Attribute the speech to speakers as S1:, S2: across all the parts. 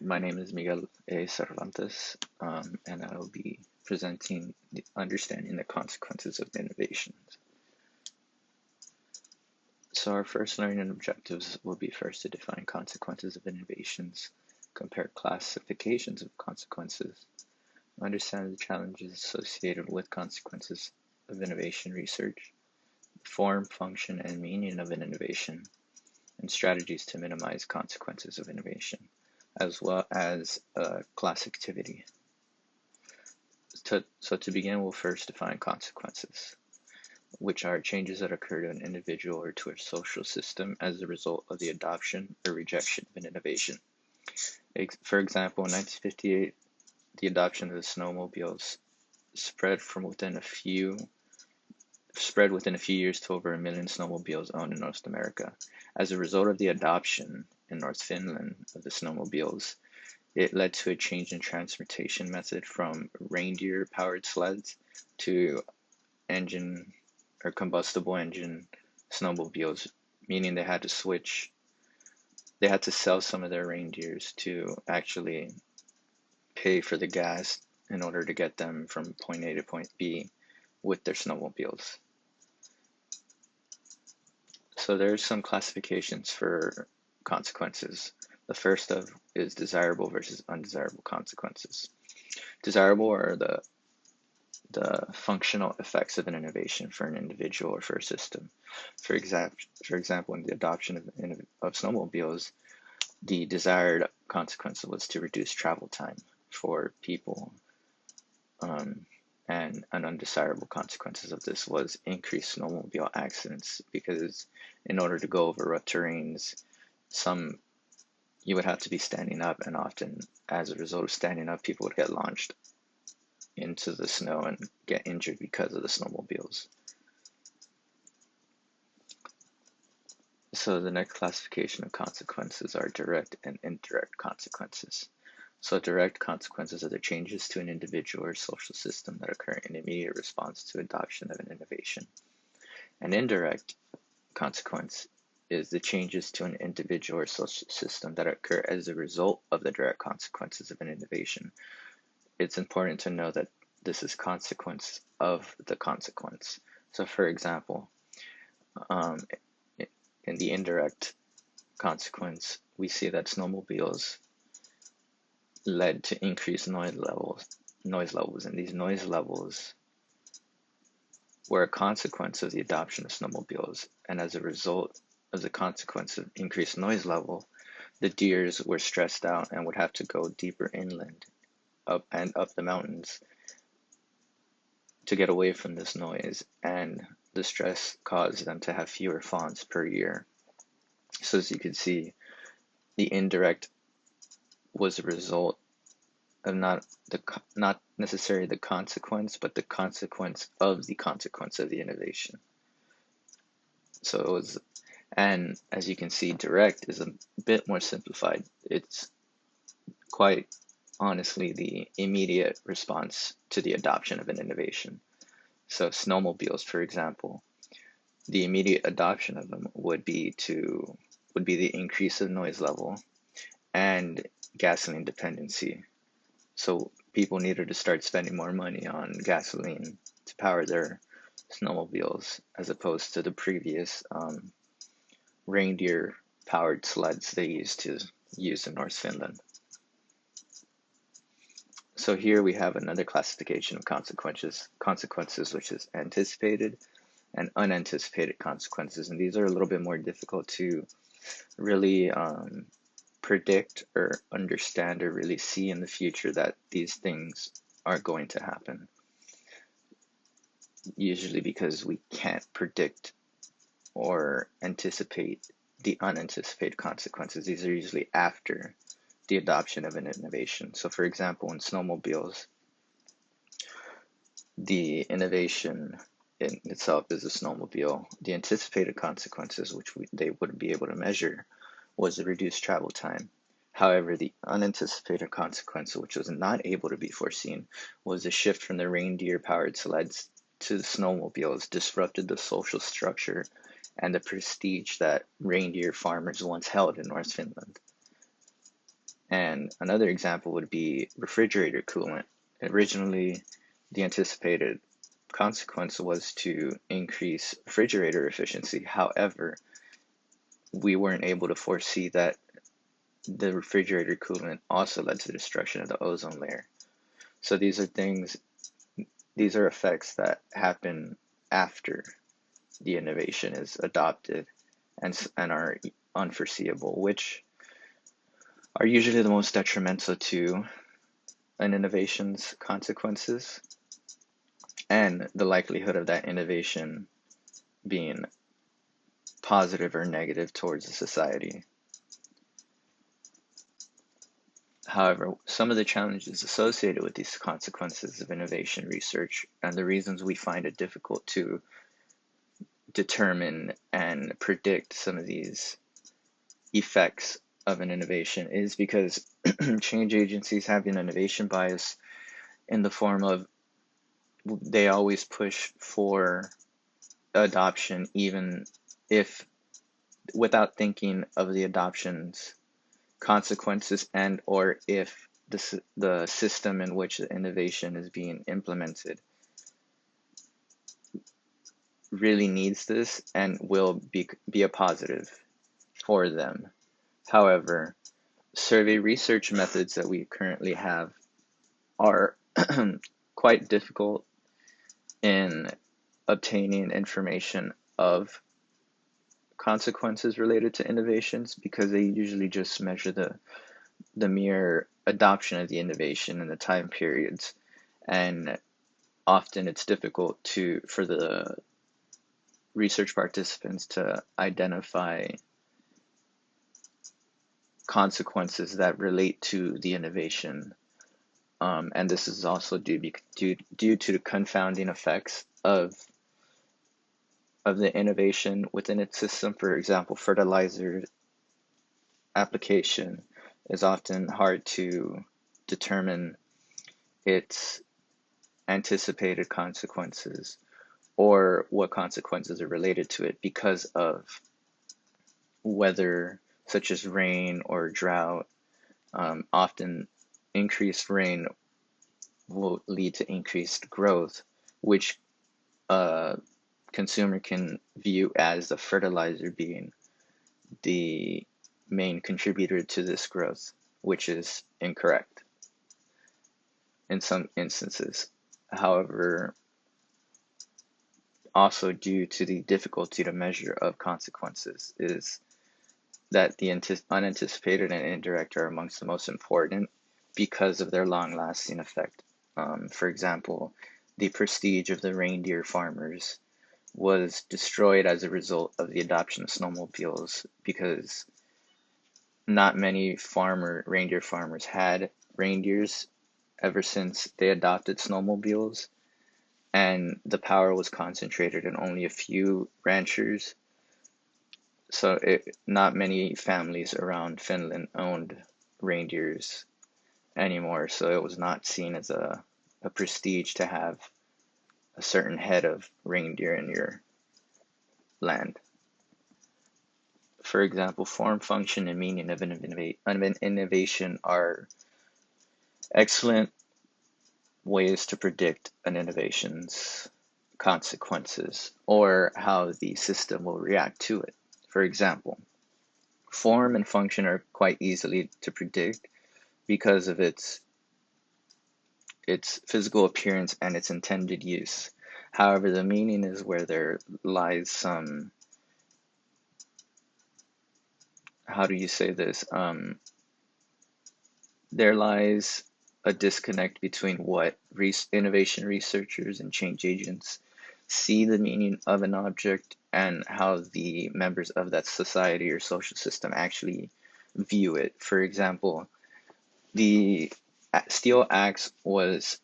S1: My name is Miguel Cervantes, and I will be presenting understanding the consequences of innovations. So our first learning objectives will be first to define consequences of innovations, compare classifications of consequences, understand the challenges associated with consequences of innovation research, the form, function, and meaning of an innovation, and strategies to minimize consequences of innovation, as well as class activity. So to begin, we'll first define consequences, which are changes that occur to an individual or to a social system as a result of the adoption or rejection of an innovation. For example, in 1958, the adoption of the snowmobiles spread within a few years to over 1 million snowmobiles owned in North America. As a result of the adoption in North Finland of the snowmobiles, it led to a change in transportation method from reindeer-powered sleds to engine or combustible engine snowmobiles, meaning they had to sell some of their reindeers to actually pay for the gas in order to get them from point A to point B with their snowmobiles. So there's some classifications for consequences. The first of is desirable versus undesirable consequences. Desirable are the functional effects of an innovation for an individual or for a system. For example, in the adoption of snowmobiles, the desired consequence was to reduce travel time for people, and an undesirable consequences of this was increased snowmobile accidents, because in order to go over rough terrains, you would have to be standing up, and often as a result of standing up, people would get launched into the snow and get injured because of the snowmobiles. So the next classification of consequences are direct and indirect consequences. So direct consequences are the changes to an individual or social system that occur in immediate response to adoption of an innovation. An indirect consequence is the changes to an individual or social system that occur as a result of the direct consequences of an innovation. It's important to know that this is consequence of the consequence. So for example, in the indirect consequence, we see that snowmobiles led to increased noise levels, and these noise levels were a consequence of the adoption of snowmobiles. And as a result of the consequence of increased noise level, the deers were stressed out and would have to go deeper inland, up the mountains, to get away from this noise, and the stress caused them to have fewer fawns per year. So as you can see, the indirect was a result of not necessarily the consequence, but the consequence of the innovation. So it was, and as you can see, direct is a bit more simplified. It's quite honestly the immediate response to the adoption of an innovation. So snowmobiles, for example, the immediate adoption of them would be the increase of noise level and gasoline dependency. So people needed to start spending more money on gasoline to power their snowmobiles, as opposed to the previous reindeer-powered sleds they used to use in North Finland. So here we have another classification of consequences, which is anticipated and unanticipated consequences. And these are a little bit more difficult to really predict or understand or really see in the future that these things are going to happen. Usually because we can't predict or anticipate the unanticipated consequences. These are usually after the adoption of an innovation. So for example, in snowmobiles, the innovation in itself is a snowmobile. The anticipated consequences, which they would be able to measure, was the reduced travel time. However, the unanticipated consequence, which was not able to be foreseen, was the shift from the reindeer-powered sleds to the snowmobiles disrupted the social structure and the prestige that reindeer farmers once held in North Finland. And another example would be refrigerator coolant. Originally, the anticipated consequence was to increase refrigerator efficiency. However, we weren't able to foresee that the refrigerator coolant also led to the destruction of the ozone layer. So these are effects that happen after the innovation is adopted and are unforeseeable, which are usually the most detrimental to an innovation's consequences and the likelihood of that innovation being positive or negative towards the society. However, some of the challenges associated with these consequences of innovation research and the reasons we find it difficult to determine and predict some of these effects of an innovation is because change agencies have an innovation bias in the form of they always push for adoption even if without thinking of the adoption's consequences and or if the system in which the innovation is being implemented really needs this and will be a positive for them. However, survey research methods that we currently have are quite difficult in obtaining information of consequences related to innovations because they usually just measure the mere adoption of the innovation and the time periods, and often it's difficult for the research participants to identify consequences that relate to the innovation. And this is also due to the confounding effects of the innovation within its system. For example, fertilizer application is often hard to determine its anticipated consequences or what consequences are related to it because of weather such as rain or drought. Often increased rain will lead to increased growth, which a consumer can view as the fertilizer being the main contributor to this growth, which is incorrect in some instances. However, also due to the difficulty to measure of consequences is that the unanticipated and indirect are amongst the most important because of their long-lasting effect. For example, the prestige of the reindeer farmers was destroyed as a result of the adoption of snowmobiles because not many reindeer farmers had reindeers ever since they adopted snowmobiles, and the power was concentrated in only a few ranchers. So not many families around Finland owned reindeers anymore, so it was not seen as a prestige to have a certain head of reindeer in your land. For example, form, function, and meaning of an innovation are excellent ways to predict an innovation's consequences or how the system will react to it. For example, form and function are quite easily to predict because of its physical appearance and its intended use. However, the meaning is where there lies some, how do you say this? There lies a disconnect between what innovation researchers and change agents see the meaning of an object and how the members of that society or social system actually view it. For example, the steel axe was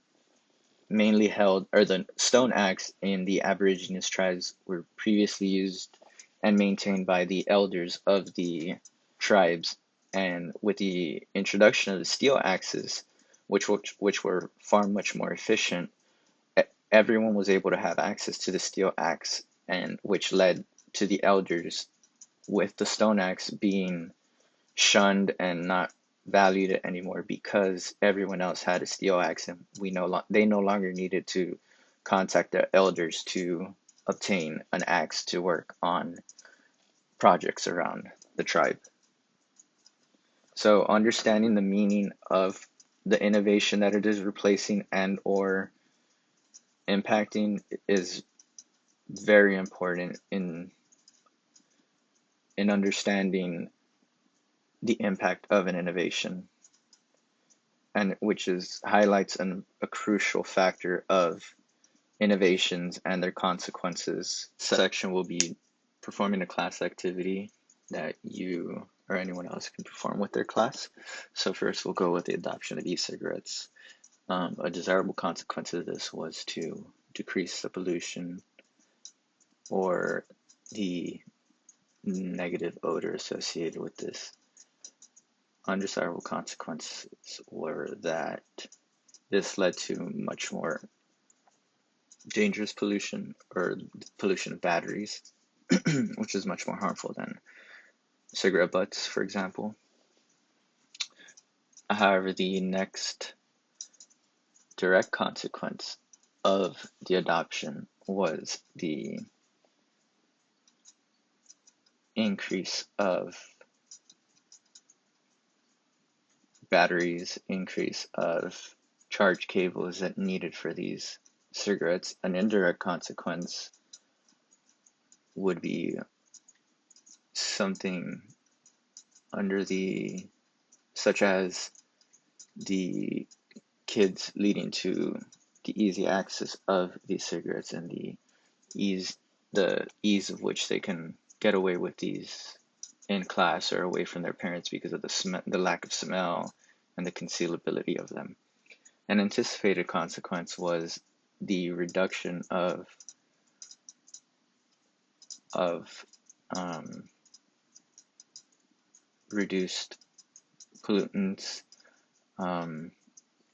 S1: mainly held, or the stone axe in the Aborigines tribes were previously used and maintained by the elders of the tribes. And with the introduction of the steel axes, which were far much more efficient, everyone was able to have access to the steel axe, and which led to the elders with the stone axe being shunned and not valued it anymore because everyone else had a steel axe, and they no longer needed to contact their elders to obtain an axe to work on projects around the tribe. So understanding the meaning of the innovation that it is replacing and or impacting is very important in understanding the impact of an innovation, and which is highlights a crucial factor of innovations and their consequences. Section will be performing a class activity that you or anyone else can perform with their class. So first we'll go with the adoption of e-cigarettes. A desirable consequence of this was to decrease the pollution or the negative odor associated with this. Undesirable consequences were that this led to much more dangerous pollution, or pollution of batteries, which is much more harmful than cigarette butts, for example. However, the next direct consequence of the adoption was the increase of batteries, increase of charge cables that needed for these cigarettes. An indirect consequence would be something such as the kids leading to the easy access of these cigarettes and the ease of which they can get away with these in class or away from their parents because of the lack of smell and the concealability of them. An anticipated consequence was the reduction of reduced pollutants,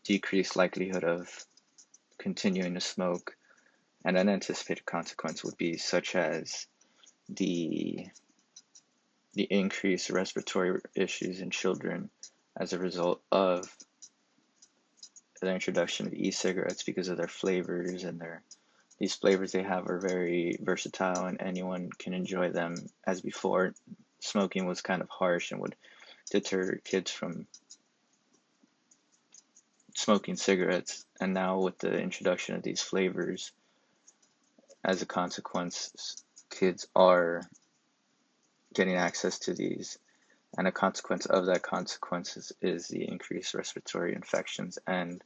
S1: decreased likelihood of continuing to smoke, and an anticipated consequence would be such as the increased respiratory issues in children as a result of the introduction of e-cigarettes because of their flavors, and these flavors they have are very versatile and anyone can enjoy them. As before, smoking was kind of harsh and would deter kids from smoking cigarettes, and now with the introduction of these flavors, as a consequence, kids are getting access to these, and a consequence of that consequences is the increased respiratory infections and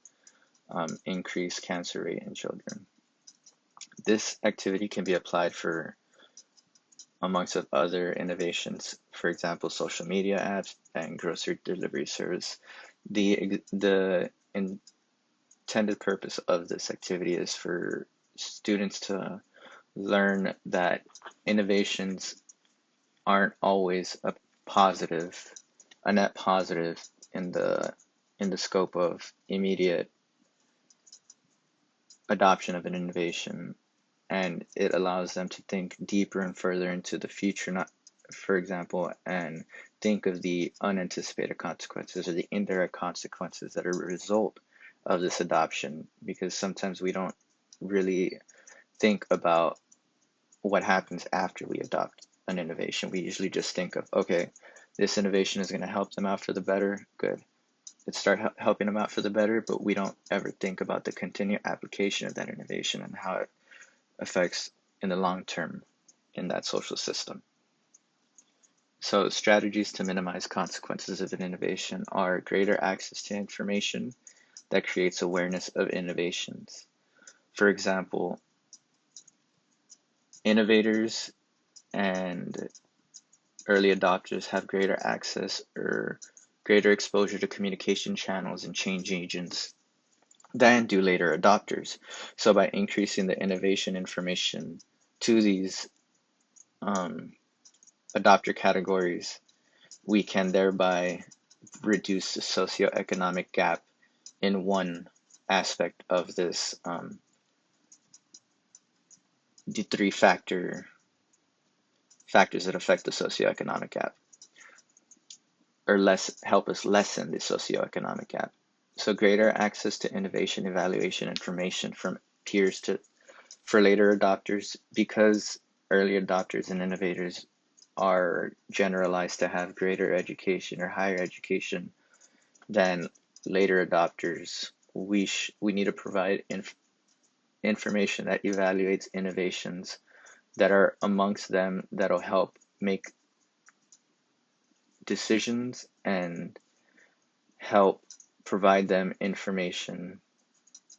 S1: increased cancer rate in children. This activity can be applied for amongst other innovations, for example, social media apps and grocery delivery service. The intended purpose of this activity is for students to learn that innovations aren't always a net positive in the scope of immediate adoption of an innovation, and it allows them to think deeper and further into the future, not for example, and think of the unanticipated consequences or the indirect consequences that are a result of this adoption, because sometimes we don't really think about what happens after we adopt an innovation. We usually just think of, okay, this innovation is going to help them out for the better, good. Let's start helping them out for the better, but we don't ever think about the continued application of that innovation and how it affects in the long term in that social system. So strategies to minimize consequences of an innovation are greater access to information that creates awareness of innovations. For example, innovators and early adopters have greater access or greater exposure to communication channels and change agents than do later adopters. So by increasing the innovation information to these adopter categories, we can thereby reduce the socioeconomic gap in one aspect of this, the three factors that affect the socioeconomic gap. or help us lessen the socioeconomic gap. So greater access to innovation evaluation information from peers for later adopters, because early adopters and innovators are generalized to have greater education or higher education than later adopters. We need to provide information that evaluates innovations that are amongst them that'll help make decisions and help provide them information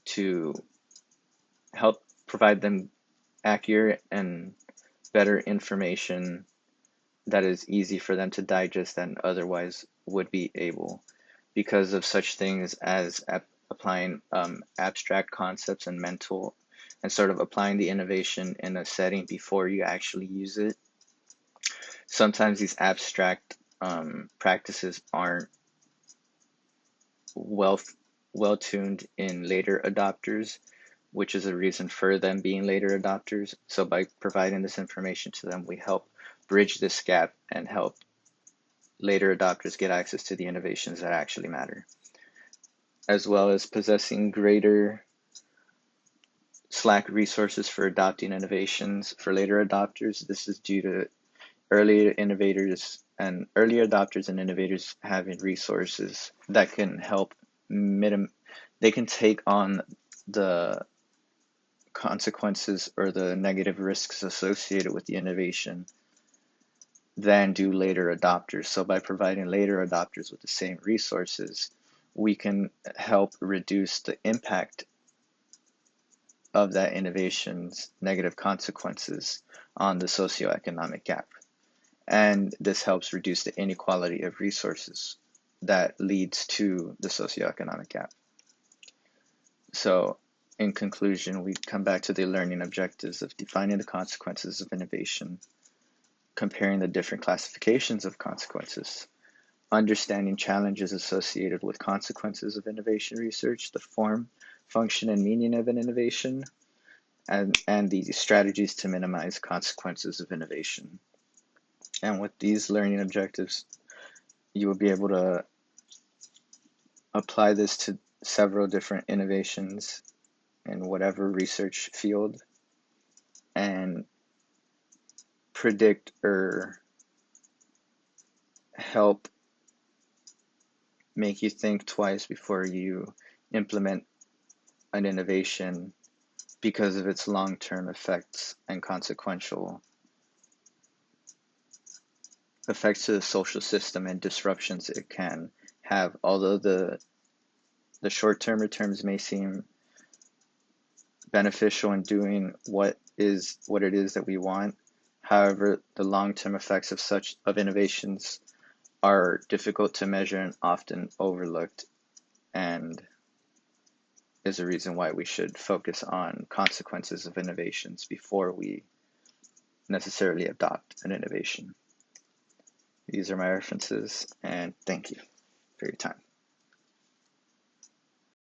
S1: to help provide them accurate and better information that is easy for them to digest than otherwise would be able, because of such things as applying abstract concepts and mental and sort of applying the innovation in a setting before you actually use it. Sometimes these abstract practices aren't well well tuned in later adopters, which is a reason for them being later adopters. So by providing this information to them, we help bridge this gap and help later adopters get access to the innovations that actually matter, as well as possessing greater slack resources for adopting innovations for later adopters. This is due to early adopters and innovators having resources that can help they can take on the consequences or the negative risks associated with the innovation than do later adopters. So by providing later adopters with the same resources, we can help reduce the impact of that innovation's negative consequences on the socioeconomic gap. And this helps reduce the inequality of resources that leads to the socioeconomic gap. So in conclusion, we come back to the learning objectives of defining the consequences of innovation, comparing the different classifications of consequences, understanding challenges associated with consequences of innovation research, the form, function, and meaning of an innovation, and the strategies to minimize consequences of innovation. And with these learning objectives, you will be able to apply this to several different innovations in whatever research field and predict or help make you think twice before you implement an innovation because of its long-term effects and consequential effects to the social system and disruptions it can have. Although the short-term returns may seem beneficial in doing what it is that we want, however, the long-term effects of innovations are difficult to measure and often overlooked, and is a reason why we should focus on consequences of innovations before we necessarily adopt an innovation. These are my references, and thank you for your time.